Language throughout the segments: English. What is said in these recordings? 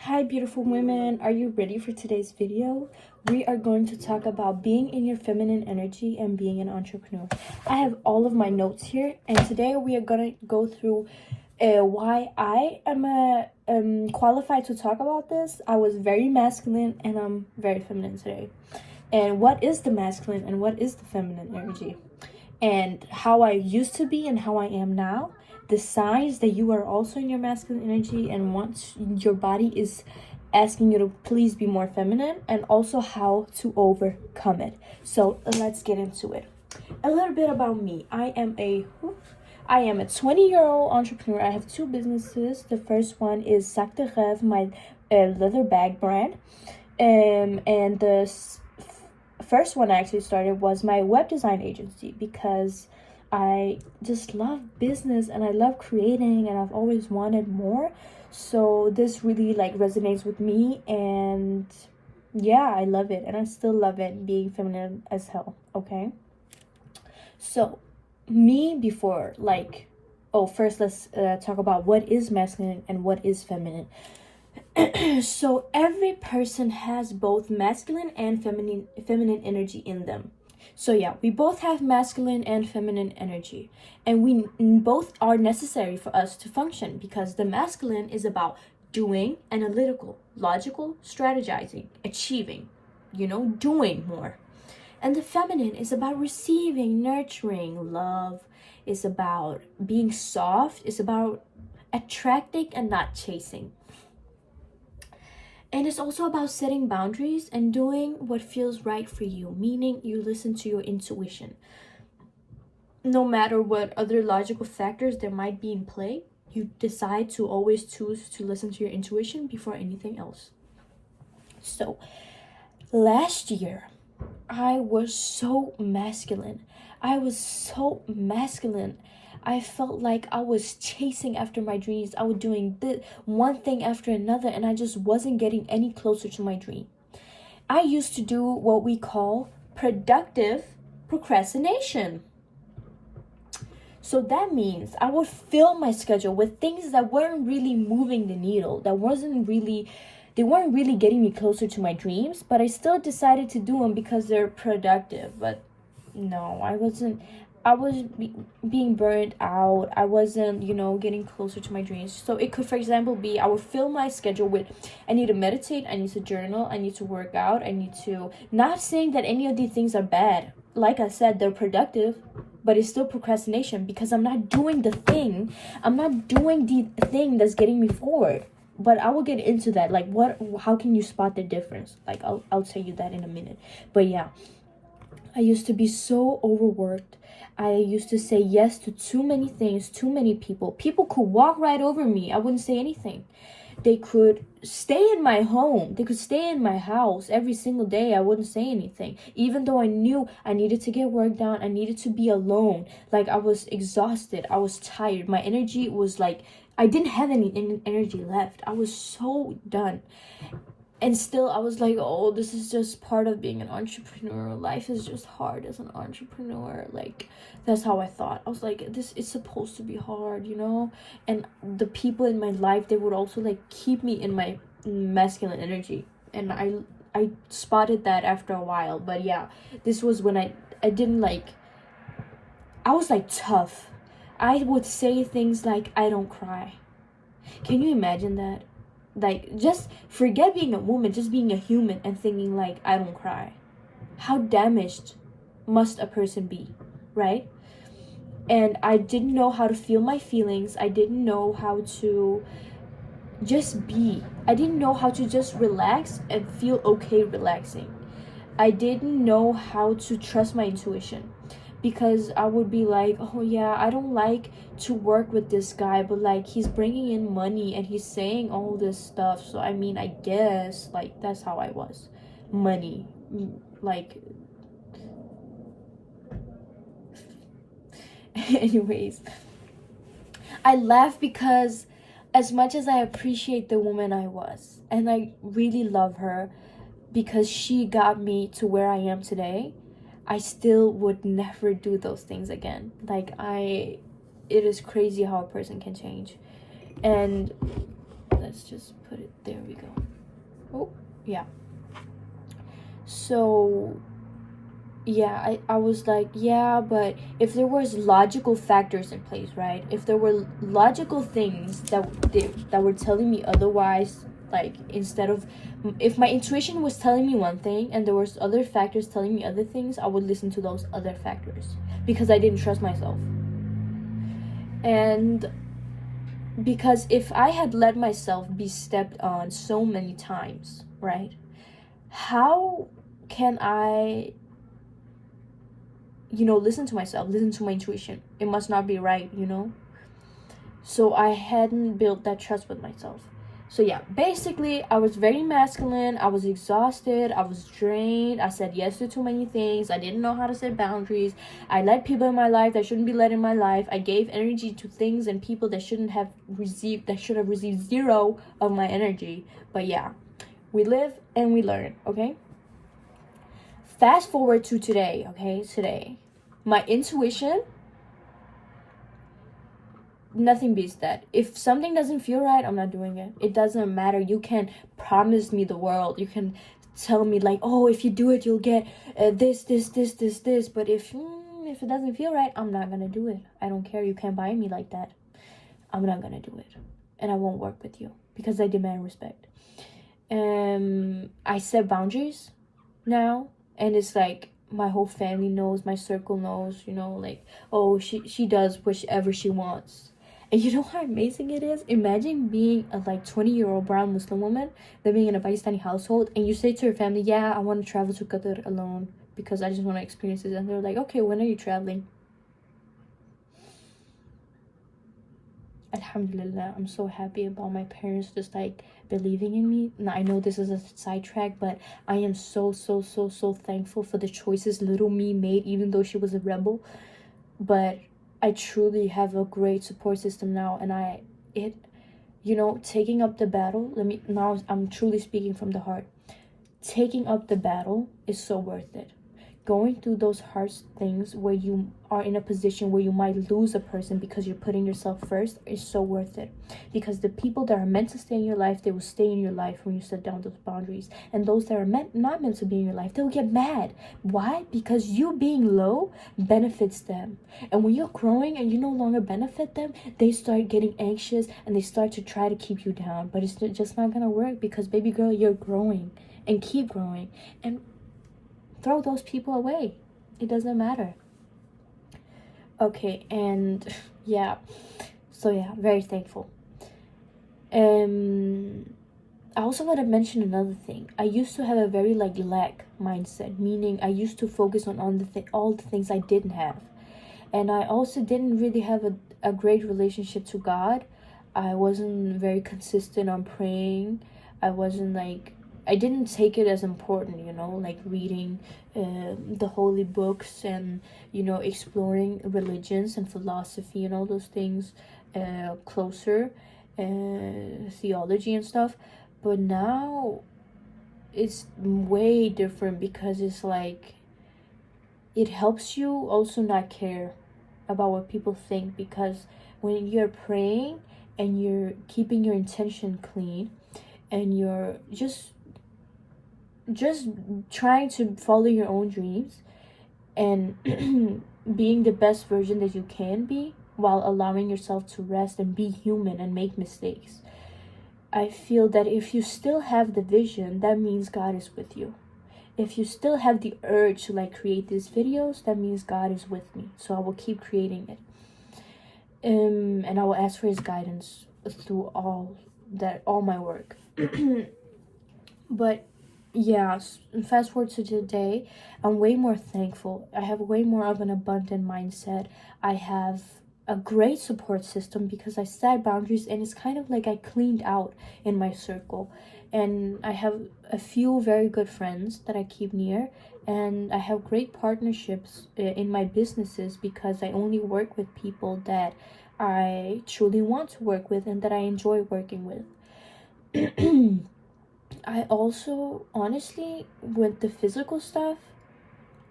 Hi beautiful women, are you ready for today's video? We are going to talk about being in your feminine energy and being an entrepreneur. I have all of my notes here, and today we are going to go through why I am qualified to talk about this. I was very masculine and I'm very feminine today. And what is the masculine and what is the feminine energy? And how I used to be and how I am now, the signs that you are also in your masculine energy and once your body is asking you to please be more feminine, and also how to overcome it. So let's get into it. A little bit about me. I am a 20-year-old entrepreneur. I have two businesses. The first one is Sac de Rêve, my leather bag brand. And the first one I actually started was my web design agency, because I just love business and I love creating and I've always wanted more. So this really resonates with me, and yeah, I love it and I still love it, being feminine as hell. Okay, so me before first let's talk about what is masculine and what is feminine. So every person has both masculine and feminine energy in them. So yeah, we both have masculine and feminine energy, and we both are necessary for us to function, because the masculine is about doing, analytical, logical, strategizing, achieving, doing more. And the feminine is about receiving, nurturing, love. It's about being soft. It's about attracting and not chasing. And it's also about setting boundaries and doing what feels right for you, meaning you listen to your intuition. No matter what other logical factors there might be in play, you decide to always choose to listen to your intuition before anything else. So, last year, I was so masculine. I felt like I was chasing after my dreams. I was doing this one thing after another, and I just wasn't getting any closer to my dream. I used to do what we call productive procrastination. So that means I would fill my schedule with things that weren't really moving the needle, they weren't really getting me closer to my dreams, but I still decided to do them because they're productive. But no, I was being burned out. I wasn't, getting closer to my dreams. So it could, for example, be I would fill my schedule with, I need to meditate, I need to journal, I need to work out, I need to, not saying that any of these things are bad. Like I said, they're productive, but it's still procrastination, because I'm not doing the thing that's getting me forward. But I will get into that, how can you spot the difference? I'll tell you that in a minute. But yeah, I used to be so overworked. I used to say yes to too many things, too many people. People could walk right over me. I wouldn't say anything. They could stay in my home. They could stay in my house every single day. I wouldn't say anything. Even though I knew I needed to get work done. I needed to be alone. I was exhausted. I was tired. My energy was I didn't have any energy left. I was so done. And still, I was like, oh, this is just part of being an entrepreneur. Life is just hard as an entrepreneur. That's how I thought. I was like, this is supposed to be hard, And the people in my life, they would also, keep me in my masculine energy. And I spotted that after a while. But yeah, this was when I didn't, I was, tough. I would say things like, I don't cry. Can you imagine that? Just forget being a woman, just being a human and thinking I don't cry. How damaged must a person be, right? And I didn't know how to feel my feelings. I didn't know how to just be. I didn't know how to just relax and feel okay relaxing. I didn't know how to trust my intuition, because I would be like, oh yeah, I don't like to work with this guy, but he's bringing in money and he's saying all this stuff, so I mean, I guess that's how I was. Money, anyways, I laugh because as much as I appreciate the woman I was, and I really love her because she got me to where I am today, I still would never do those things again. It is crazy how a person can change. And let's just put it, there we go. Oh, yeah. So yeah, I was like, yeah, but if there was logical factors in place, right? If there were logical things that were telling me otherwise, like instead of, if my intuition was telling me one thing and there was other factors telling me other things, I would listen to those other factors because I didn't trust myself. And because if I had let myself be stepped on so many times, right? How can I, listen to myself, listen to my intuition? It must not be right, So I hadn't built that trust with myself. So yeah, basically, I was very masculine. I was exhausted. I was drained. I said yes to too many things. I didn't know how to set boundaries. I let people in my life that shouldn't be let in my life. I gave energy to things and people that should have received zero of my energy. But yeah, we live and we learn, okay? Fast forward to today, okay? Today, my intuition, nothing beats that. If something doesn't feel right, I'm not doing it. It doesn't matter. You can promise me the world. You can tell me like, oh, if you do it, you'll get this. But if it doesn't feel right, I'm not gonna do it. I don't care. You can't buy me like that. I'm not gonna do it, and I won't work with you because I demand respect. I set boundaries now, and it's like my whole family knows, my circle knows, like, oh, she does whatever she wants. And you know how amazing it is? Imagine being a 20-year-old brown Muslim woman living in a Pakistani household, and you say to your family, yeah, I want to travel to Qatar alone because I just want to experience this. And they're like, okay, when are you traveling? Alhamdulillah, I'm so happy about my parents just believing in me. Now I know this is a sidetrack, but I am so thankful for the choices little me made, even though she was a rebel. But I truly have a great support system now, and taking up the battle, I'm truly speaking from the heart. Taking up the battle is so worth it. Going through those hard things where you are in a position where you might lose a person because you're putting yourself first is so worth it. Because the people that are meant to stay in your life, they will stay in your life when you set down those boundaries. And those that are not meant to be in your life, they'll get mad. Why? Because you being low benefits them. And when you're growing and you no longer benefit them, they start getting anxious and they start to try to keep you down. But it's just not gonna work because, baby girl, you're growing and keep growing. And throw those people away. It doesn't matter. Okay, and yeah. So yeah, very thankful. I also want to mention another thing. I used to have a very lack mindset, meaning I used to focus on all the things I didn't have. And I also didn't really have a great relationship to God. I wasn't very consistent on praying. I didn't take it as important, reading the holy books and, exploring religions and philosophy and all those things closer, theology and stuff. But now it's way different because it's it helps you also not care about what people think, because when you're praying and you're keeping your intention clean and you're just trying to follow your own dreams and being the best version that you can be while allowing yourself to rest and be human and make mistakes, I feel that if you still have the vision, that means God is with you. If you still have the urge to create these videos, that means God is with me. So I will keep creating it. And I will ask for his guidance through all my work. But yeah, fast forward to today, I'm way more thankful. I have way more of an abundant mindset. I have a great support system because I set boundaries, and it's kind of like I cleaned out in my circle. And I have a few very good friends that I keep near, and I have great partnerships in my businesses because I only work with people that I truly want to work with and that I enjoy working with. I also, honestly, with the physical stuff,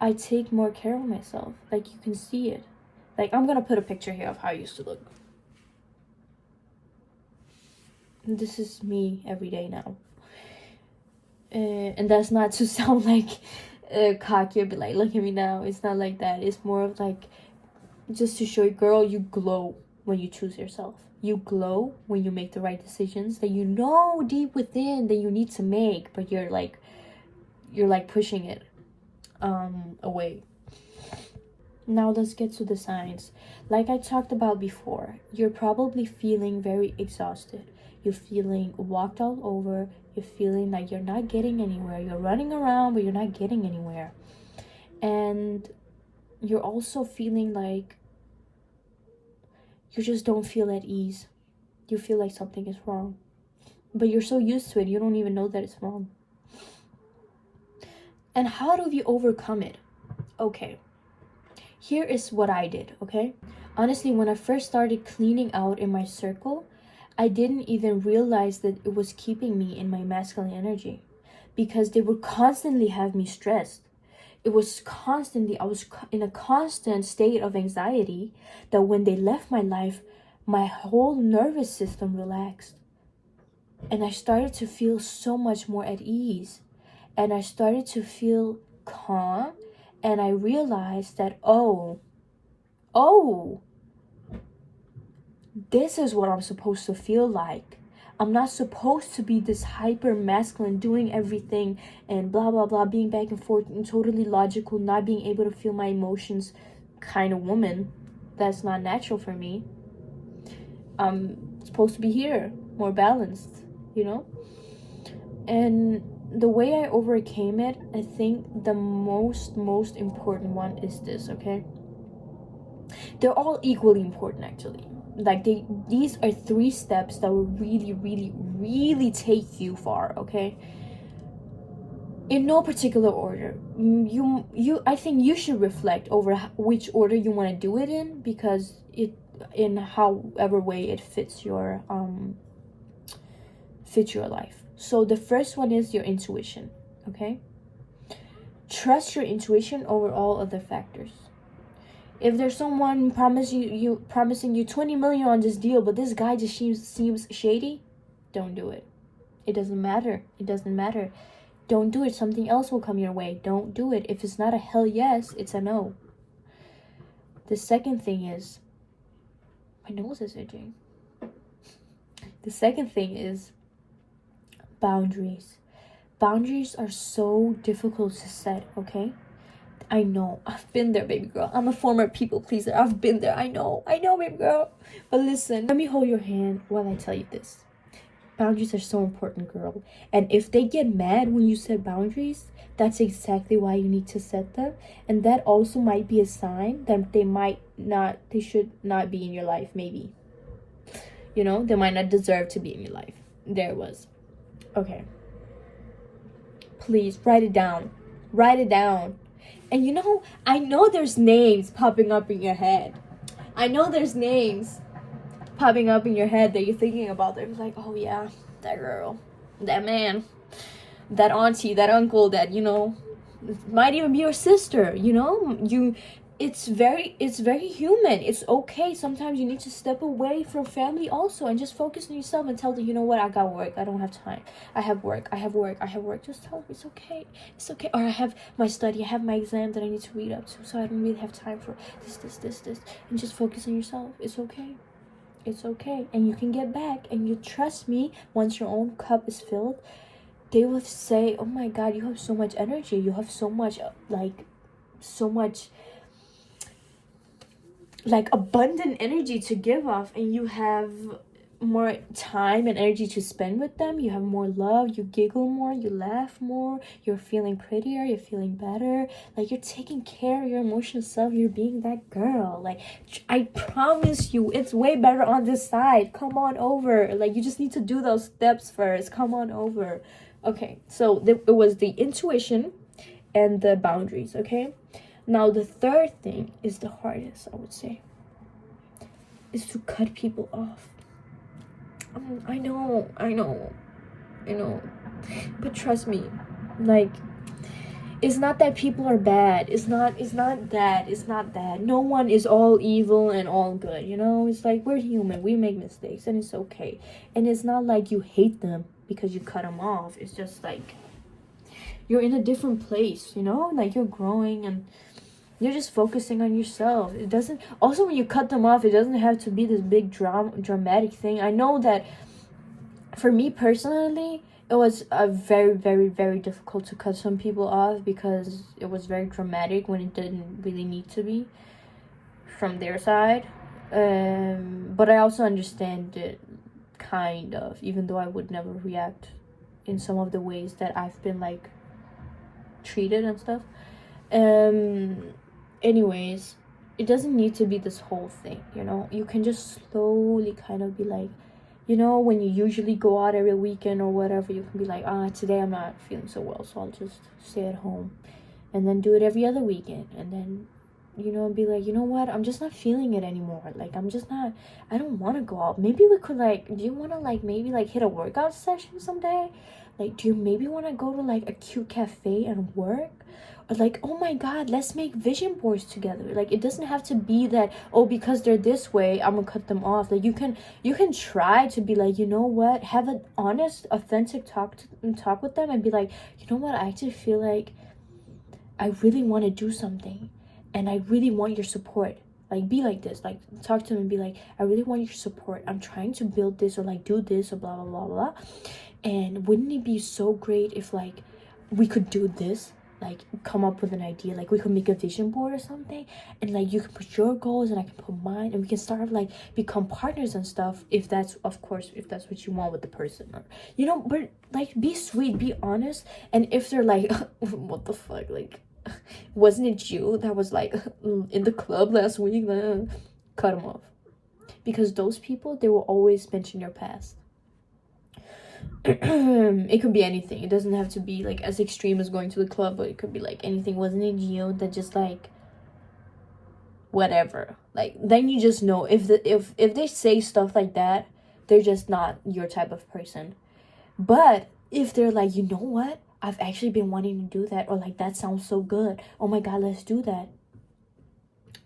I take more care of myself. You can see it. I'm gonna put a picture here of how I used to look. This is me every day now. And that's not to sound like cocky or be like, look at me now. It's not like that. It's more of like, just to show you, girl, you glow when you choose yourself. You glow when you make the right decisions that you know deep within that you need to make, but you're like pushing it away. Now let's get to the signs. Like I talked about before, you're probably feeling very exhausted. You're feeling walked all over. You're feeling like you're not getting anywhere. You're running around, but you're not getting anywhere. And you're also feeling like you just don't feel at ease. You feel like something is wrong. But you're so used to it, you don't even know that it's wrong. And how do we overcome it? Okay. Here is what I did, okay? Honestly, when I first started cleaning out in my circle, I didn't even realize that it was keeping me in my masculine energy, because they would constantly have me stressed. It was constantly, I was in a constant state of anxiety that when they left my life, my whole nervous system relaxed. And I started to feel so much more at ease. And I started to feel calm. And I realized that, oh, this is what I'm supposed to feel like. I'm not supposed to be this hyper masculine, doing everything and blah, blah, blah, being back and forth and totally logical, not being able to feel my emotions kind of woman. That's not natural for me. I'm supposed to be here, more balanced, you know? And the way I overcame it, I think the most important one is this, okay? They're all equally important, actually. Like, these are 3 steps that will really take you far, okay? In no particular order. I think you should reflect over which order you want to do it in, because in however way it fits your life. So the first one is your intuition, okay? Trust your intuition over all other factors. If there's someone promising you 20 million on this deal, but this guy just seems shady, don't do it. It doesn't matter. Don't do it. Something else will come your way. Don't do it. If it's not a hell yes, it's a no. The second thing is, my nose is itching. The second thing is boundaries. Boundaries are so difficult to set, okay? I know. I've been there, baby girl. I'm a former people pleaser. I've been there. I know, baby girl. But listen, let me hold your hand while I tell you this. Boundaries are so important, girl. And if they get mad when you set boundaries, that's exactly why you need to set them. And that also might be a sign that they should not be in your life, maybe. You know, they might not deserve to be in your life. There it was. Okay. Please, write it down. And you know, I know there's names popping up in your head. that you're thinking about. They're like, oh yeah, that girl, that man, that auntie, that uncle, that, you know, might even be your sister, you know? It's very human. It's okay. Sometimes you need to step away from family also and just focus on yourself and tell them, you know what, I got work, I don't have time, I have work. Just tell them it's okay. Or I have my study, I have my exam that I need to read up to, so I don't really have time for this, and just focus on yourself. It's okay, and you can get back. And you trust me, once your own cup is filled, they will say, oh my god, you have so much energy, you have so much abundant energy to give off, and you have more time and energy to spend with them. You have more love, you giggle more, you laugh more, you're feeling prettier, you're feeling better, like you're taking care of your emotional self, you're being that girl. Like, I promise you, it's way better on this side. Come on over. Like, you just need to do those steps first. Come on over. Okay, so it was the intuition and the boundaries, okay? Now, the third thing is the hardest, I would say, is to cut people off. I know. But trust me, like, It's not that people are bad. It's not that. No one is all evil and all good, you know? It's like we're human. We make mistakes and it's okay. And it's not like you hate them because you cut them off. It's just like you're in a different place, you know? Like you're growing and you're just focusing on yourself. It doesn't, also when you cut them off, it doesn't have to be this big dramatic thing. I know that for me personally, it was a very, very, very difficult to cut some people off because it was very dramatic when it didn't really need to be from their side. But I also understand it, kind of, even though I would never react in some of the ways that I've been like treated and stuff. Anyways, it doesn't need to be this whole thing, you know? You can just slowly kind of be like, you know, when you usually go out every weekend or whatever, you can be like, today I'm not feeling so well, so I'll just stay at home. And then do it every other weekend. And then, you know, be like, you know what? I'm just not feeling it anymore. Like, I don't want to go out. Maybe we could, like, do you want to, like, maybe, like, hit a workout session someday? Like, do you maybe want to go to, like, a cute cafe and work? Or like, oh my god, let's make vision boards together. Like, it doesn't have to be that, oh, because they're this way, I'm gonna cut them off. Like, you can try to be like, you know what, have an honest, authentic talk with them and be like, you know what, I actually feel like I really want to do something and I really want your support. Like, be like this, like, talk to them and be like, I really want your support. I'm trying to build this or like do this or blah blah blah blah. And wouldn't it be so great if like we could do this, like come up with an idea, like we could make a vision board or something, and like you can put your goals and I can put mine, and we can start like become partners and stuff, if that's, of course, if that's what you want with the person, or, you know. But like, be sweet, be honest. And if they're like what the fuck, like, wasn't it you that was like in the club last week, cut them off. Because those people, they will always mention your past. It could be anything. It doesn't have to be like as extreme as going to the club, but it could be like anything. Wasn't it you that just like whatever? Like, then you just know if they say stuff like that, they're just not your type of person. But if they're like, you know what, I've actually been wanting to do that, or like, that sounds so good, oh my god, let's do that.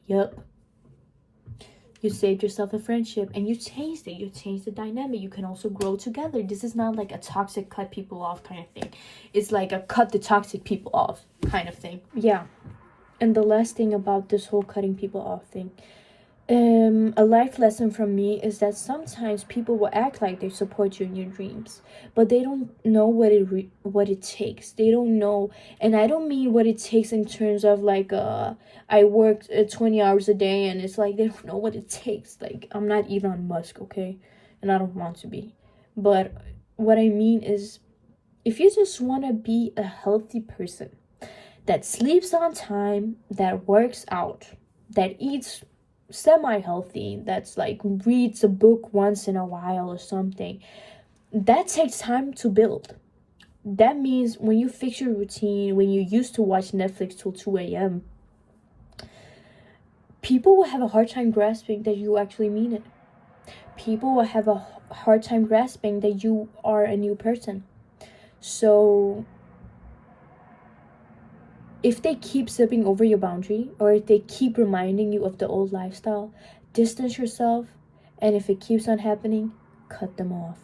Yep. You saved yourself a friendship and you changed it. You changed the dynamic. You can also grow together. This is not like a toxic cut people off kind of thing. It's like a cut the toxic people off kind of thing. Yeah. And the last thing about this whole cutting people off thing, a life lesson from me is that sometimes people will act like they support you in your dreams, but they don't know what it takes. They don't know, and I don't mean what it takes in terms of like I worked 20 hours a day, and it's like they don't know what it takes. Like, I'm not Elon Musk, okay, and I don't want to be, but what I mean is, if you just want to be a healthy person that sleeps on time, that works out, that eats semi-healthy, that's like reads a book once in a while or something, that takes time to build. That means when you fix your routine, when you used to watch Netflix till 2 a.m., people will have a hard time grasping that you actually mean it. People will have a hard time grasping that you are a new person. So if they keep stepping over your boundary, or if they keep reminding you of the old lifestyle, distance yourself. And if it keeps on happening, cut them off.